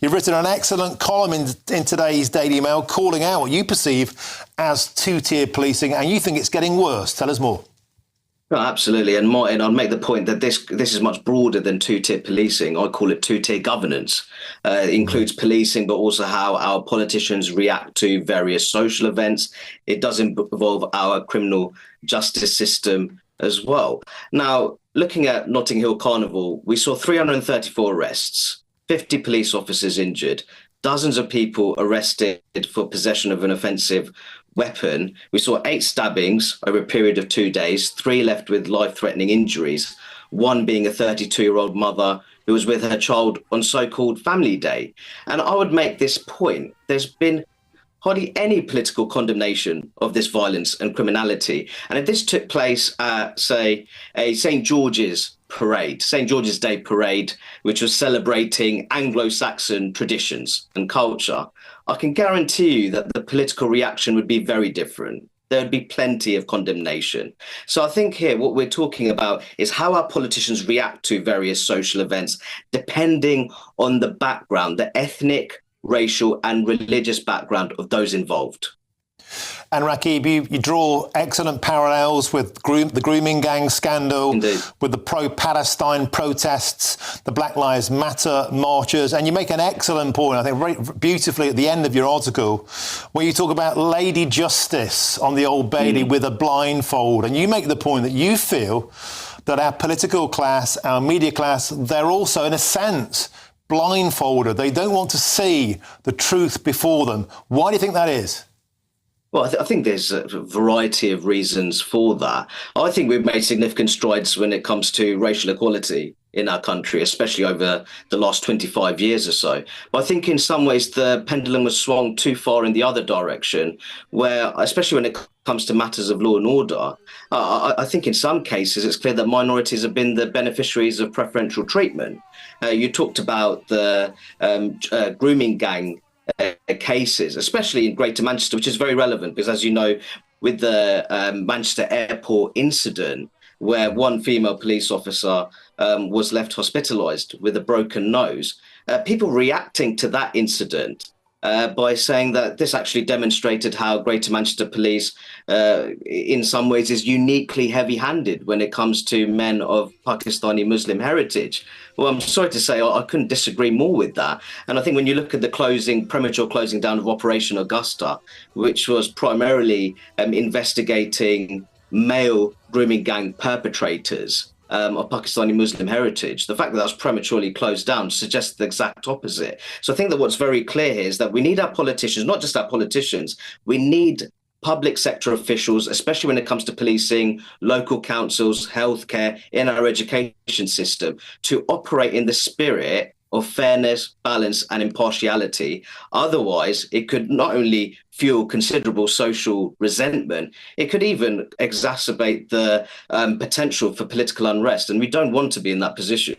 You've written an excellent column in today's Daily Mail calling out what you perceive as two-tier policing, and you think it's getting worse. Tell us more. No, absolutely. And Martin, I'll make the point that this is much broader than two-tier policing. I call it two-tier governance. It includes policing, but also how our politicians react to various social events. It does involve our criminal justice system as well. Now, looking at Notting Hill Carnival, we saw 334 arrests, 50 police officers injured, dozens of people arrested for possession of an offensive weapon. We saw 8 stabbings over a period of 2 days, 3 left with life-threatening injuries, one being a 32-year-old mother who was with her child on so-called Family Day. And I would make this point. There's been hardly any political condemnation of this violence and criminality. And if this took place at, say, a St. George's parade, St. George's Day parade, which was celebrating Anglo-Saxon traditions and culture, I can guarantee you that the political reaction would be very different. There would be plenty of condemnation. So I think here what we're talking about is how our politicians react to various social events, depending on the background, the ethnic, racial and religious background of those involved. And Rakib, you draw excellent parallels with the grooming gang scandal, Indeed. with the pro-Palestine protests, the Black Lives Matter marches, and you make an excellent point, I think, very beautifully at the end of your article, where you talk about Lady Justice on the Old Bailey with a blindfold, and you make the point that you feel that our political class, our media class, they're also, in a sense, blindfolded. They don't want to see the truth before them. Why do you think that is? Well, I think there's a variety of reasons for that. I think we've made significant strides when it comes to racial equality in our country, especially over the last 25 years or so. But I think in some ways the pendulum was swung too far in the other direction, where, especially when it comes to matters of law and order, I think in some cases it's clear that minorities have been the beneficiaries of preferential treatment. You talked about the grooming gang cases, especially in Greater Manchester, which is very relevant because, as you know, with the Manchester Airport incident, where one female police officer was left hospitalised with a broken nose, people reacting to that incident by saying that this actually demonstrated how Greater Manchester Police, in some ways, is uniquely heavy-handed when it comes to men of Pakistani Muslim heritage. Well, I'm sorry to say I couldn't disagree more with that. And I think when you look at the premature closing down of Operation Augusta, which was primarily investigating male grooming gang perpetrators of Pakistani Muslim heritage, the fact that that was prematurely closed down suggests the exact opposite. So I think that what's very clear here is that we need our politicians, not just our politicians, we need public sector officials, especially when it comes to policing, local councils, healthcare, in our education system, to operate in the spirit of fairness, balance and impartiality. Otherwise, it could not only fuel considerable social resentment, it could even exacerbate the potential for political unrest. And we don't want to be in that position.